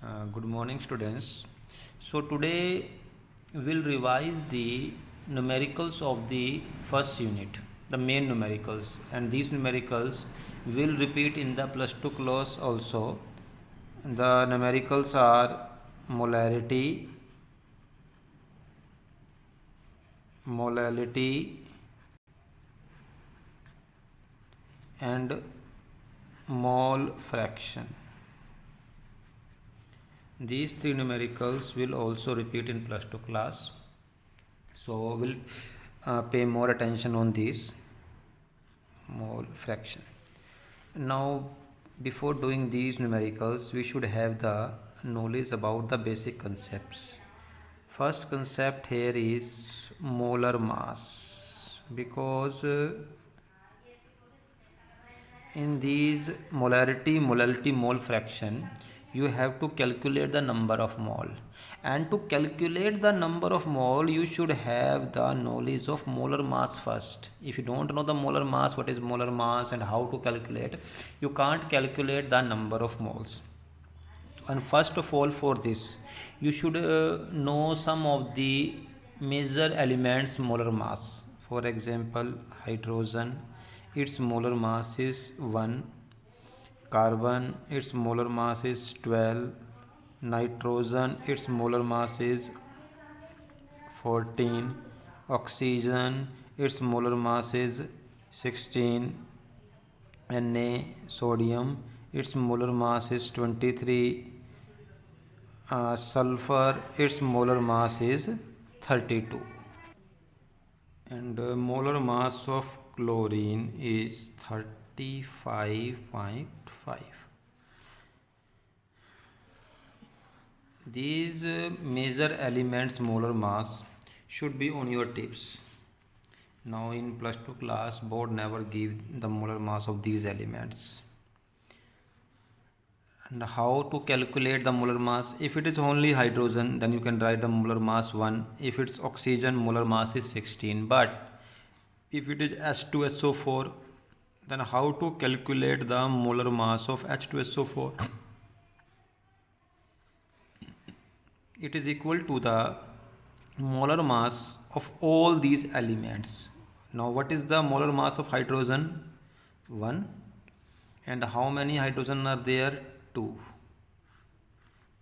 Good morning, students. So today we'll revise the numericals of the first unit, the main numericals, and these numericals will repeat in the plus 2 class also. The numericals are molarity, molality, and mole fraction. These three numericals will also repeat in plus 2 class. So we'll pay more attention on these mole fraction. Now before doing these numericals we should have the knowledge about the basic concepts. First concept here is molar mass, because in these molarity, molality, mole fraction, you have to calculate the number of mole, and to calculate the number of mole you should have the knowledge of molar mass first. If you don't know the molar mass, what is molar mass and how to calculate, you can't calculate the number of moles. And first of all, for this you should know some of the major elements molar mass. For example, hydrogen, its molar mass is 1. Carbon, its molar mass is 12. Nitrogen, its molar mass is 14. Oxygen, its molar mass is 16. Na, sodium, its molar mass is 23. Sulfur, its molar mass is 32. And molar mass of chlorine is 35.5. These major elements molar mass should be on your tips. Now in plus 2 class, board never give the molar mass of these elements. And how to calculate the molar mass? If it is only hydrogen, then you can write the molar mass 1. If it's oxygen, molar mass is 16. But if it is H2SO4, then how to calculate the molar mass of H2SO4? It is equal to the molar mass of all these elements. Now what is the molar mass of hydrogen? 1. And how many hydrogen are there? 2.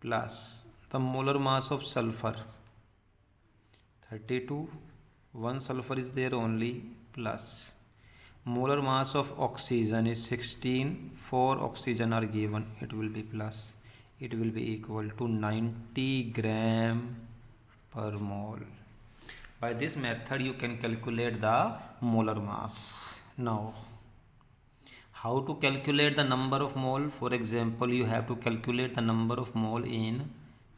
Plus the molar mass of sulfur, 32. 1 sulfur is there only, plus molar mass of oxygen is 16. 4 oxygen are given, it will be plus, it will be equal to 90 gram per mole. By this method you can calculate the molar mass. Now how to calculate the number of mole? For example, you have to calculate the number of mole in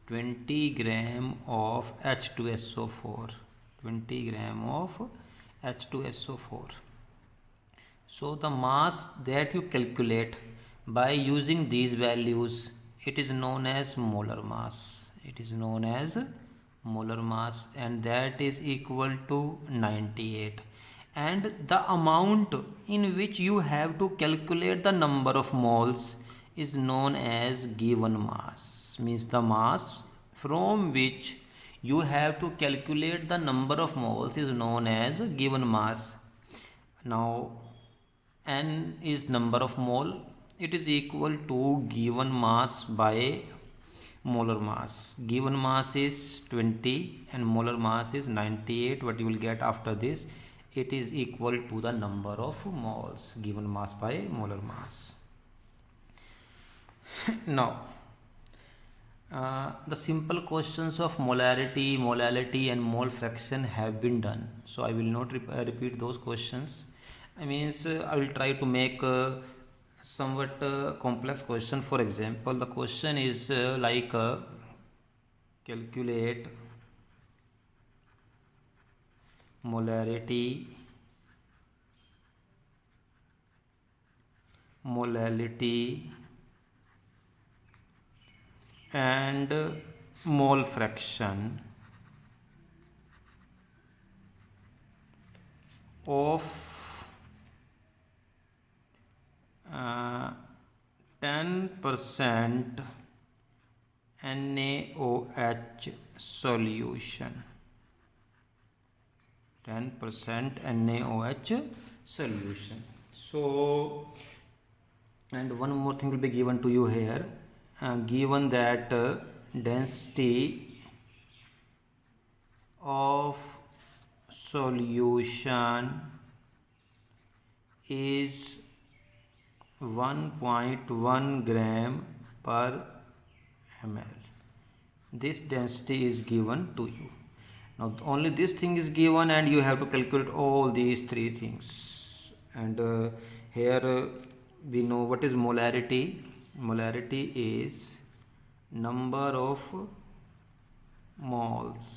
20 gram of H2SO4. 20 gram of H2SO4. So the mass that you calculate by using these values, it is known as molar mass. It is known as molar mass, and that is equal to 98. And the amount in which you have to calculate the number of moles is known as given mass. Means the mass from which you have to calculate the number of moles is known as given mass. Now n is number of mole, it is equal to given mass by molar mass. Given mass is 20 and molar mass is 98. What you will get after this? It is equal to the number of moles, given mass by molar mass. Now the simple questions of molarity, molality and mole fraction have been done, so I will not repeat those questions. I will try to make somewhat complex question. For example, the question is calculate molarity, molality and mole fraction of 10% NaOH solution. 10% NaOH solution. So, and one more thing will be given to you here. Given that density of solution is 1.1 gram per ml. This density is given to you. Now only this thing is given and you have to calculate all these three things. And here we know what is molarity. Molarity is number of moles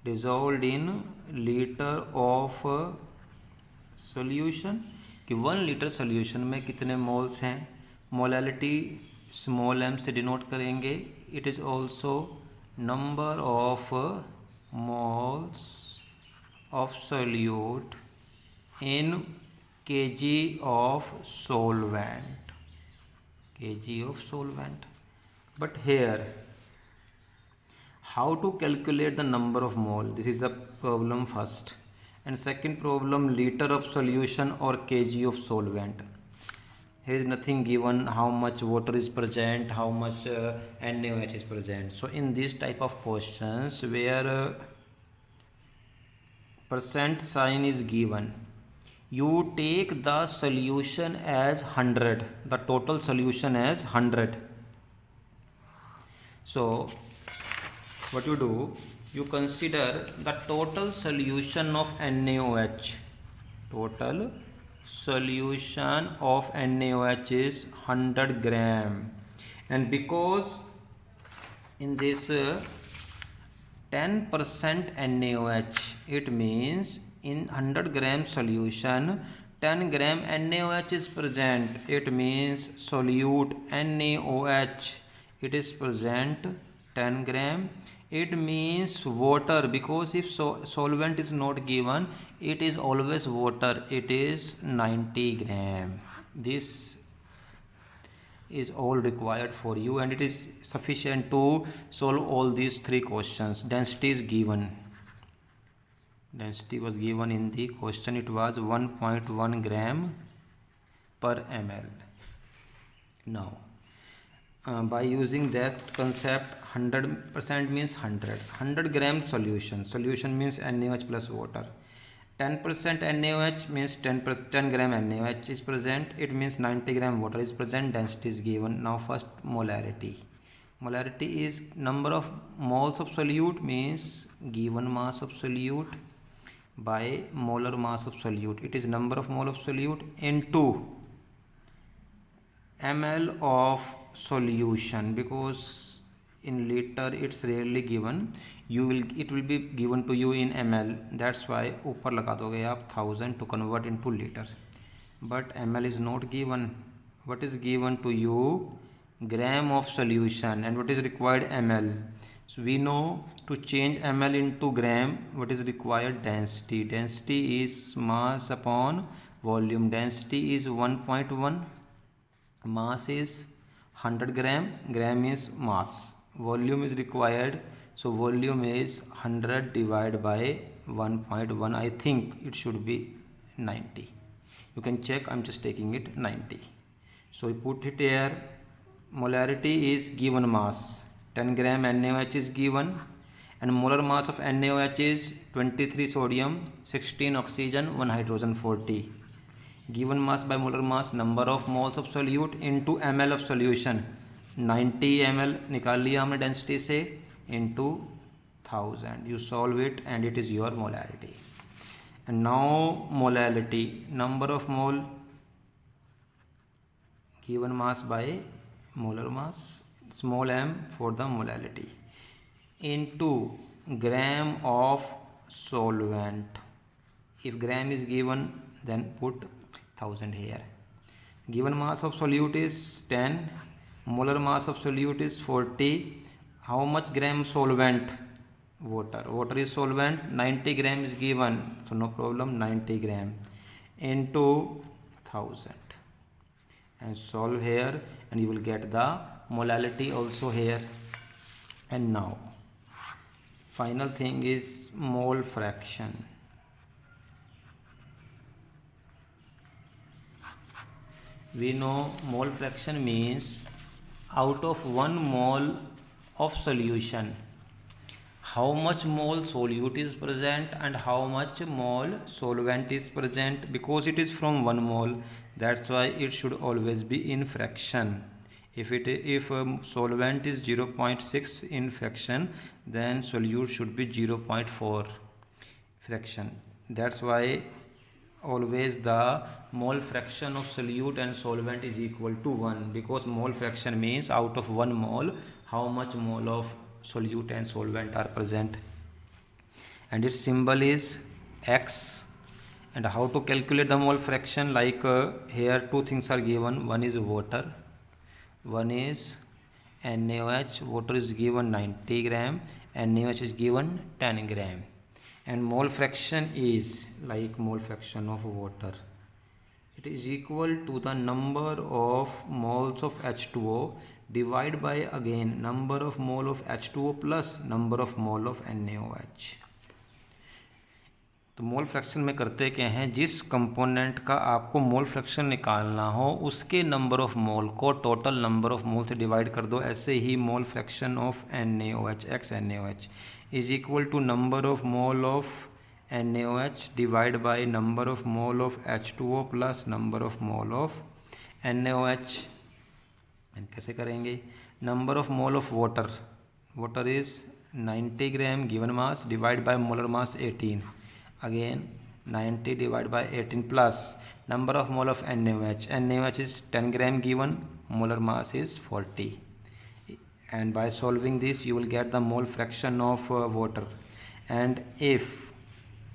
dissolved in liter of solution. कि 1 litre solution में कितने moles हैं. Molality small m से denote करेंगे. It is also number of moles of solute in kg of solvent. kg of solvent. But here, how to calculate the number of mole? This is the problem first. And second problem, liter of solution or kg of solvent. Here is nothing given how much water is present, how much NaOH is present. So in this type of questions where percent sign is given, you take the solution as 100, the total solution as 100. So what you do, you consider the total solution of NaOH. Total solution of NaOH is 100 gram. And because in this 10% NaOH, it means in 100 gram solution 10 gram NaOH is present. It means solute NaOH, it is present 10 gram. It means water, because if solvent is not given, it is always water. It is 90 gram. This is all required for you, and it is sufficient to solve all these three questions. Density is given. Density was given in the question. It was 1.1 gram per ml. Now, by using that concept, 100% means 100 gram solution. Solution means NaOH plus water. 10% NaOH means 10 gram NaOH is present. It means 90 gram water is present. Density is given. Now first molarity. Molarity is number of moles of solute, means given mass of solute by molar mass of solute. It is number of mole of solute into ml of solution, because in liter it's rarely given. It will be given to you in ml. That's why ऊपर लगा दोगे आप 1000 to convert into liter. But ml is not given. What is given to you? Gram of solution. And what is required? Ml. So we know to change ml into gram, what is required? Density. Density is mass upon volume. Density is 1.1. Mass is 100 gram. Gram is mass. Volume is required. So volume is 100 divided by 1.1. I think it should be 90. You can check. I'm just taking it 90. So we put it here. Molarity is given mass. 10 gram NaOH is given. And molar mass of NaOH is 23 sodium, 16 oxygen, 1 hydrogen, 40. Given mass by molar mass, number of moles of solute into ml of solution. 90 ml निकाल लिया हमने density से, into 1000. You solve it and it is your molarity. And now molality, number of mole given mass by molar mass, small m for the molality, into gram of solvent. If gram is given, then put 1000 here. Given mass of solute is 10, molar mass of solute is 40. How much gram solvent? Water. Water is solvent. 90 gram is given, so no problem. 90 gram into 1000, and solve here, and you will get the molality also here. And now final thing is mole fraction. We know mole fraction means out of 1 mole of solution, how much mole solute is present and how much mole solvent is present. Because it is from 1 mole, that's why it should always be in fraction. If solvent is 0.6 in fraction, then solute should be 0.4 fraction. That's why always the mole fraction of solute and solvent is equal to 1, because mole fraction means out of 1 mole how much mole of solute and solvent are present, and its symbol is X. And how to calculate the mole fraction? Like here two things are given, one is water, one is NaOH. Water is given 90 gram, NaOH is given 10 gram. And mole fraction is like mole fraction of water. It is equal to the number of moles of H2O divided by again number of mole of H2O plus number of mole of NaOH. तो mole fraction में करते क्या हैं, जिस component का आपको mole fraction निकालना हो उसके नंबर ऑफ मोल को टोटल नंबर ऑफ मोल से डिवाइड कर दो. ऐसे ही mole fraction of NaOH X NaOH is equal to number of mole of NaOH divide by number of mole of H2O plus number of mole of NaOH. And कैसे करेंगे? Number of mole of water, water is 90 gram given mass divide by molar mass 18. Again 90 divided by 18 plus number of mole of NaOH. NaOH is 10 gram given, molar mass is 40. And by solving this you will get the mole fraction of water. And if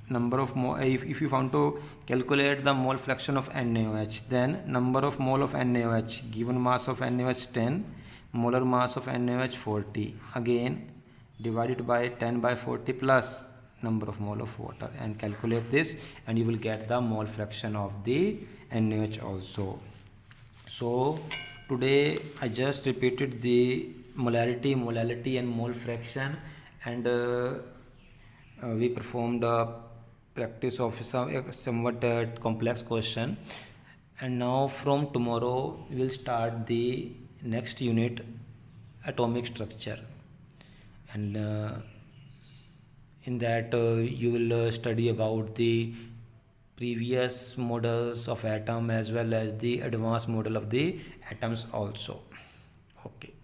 number of if you want to calculate the mole fraction of NaOH, then number of mole of NaOH, given mass of NaOH 10, molar mass of NaOH 40. Again divided by 10 by 40 plus number of mole of water, and calculate this and you will get the mole fraction of the NaOH also. So today I just repeated the molality and mole fraction, and we performed a practice of somewhat complex question. And now from tomorrow we will start the next unit, atomic structure, and in that you will study about the previous models of atom as well as the advanced model of the atoms also. Okay.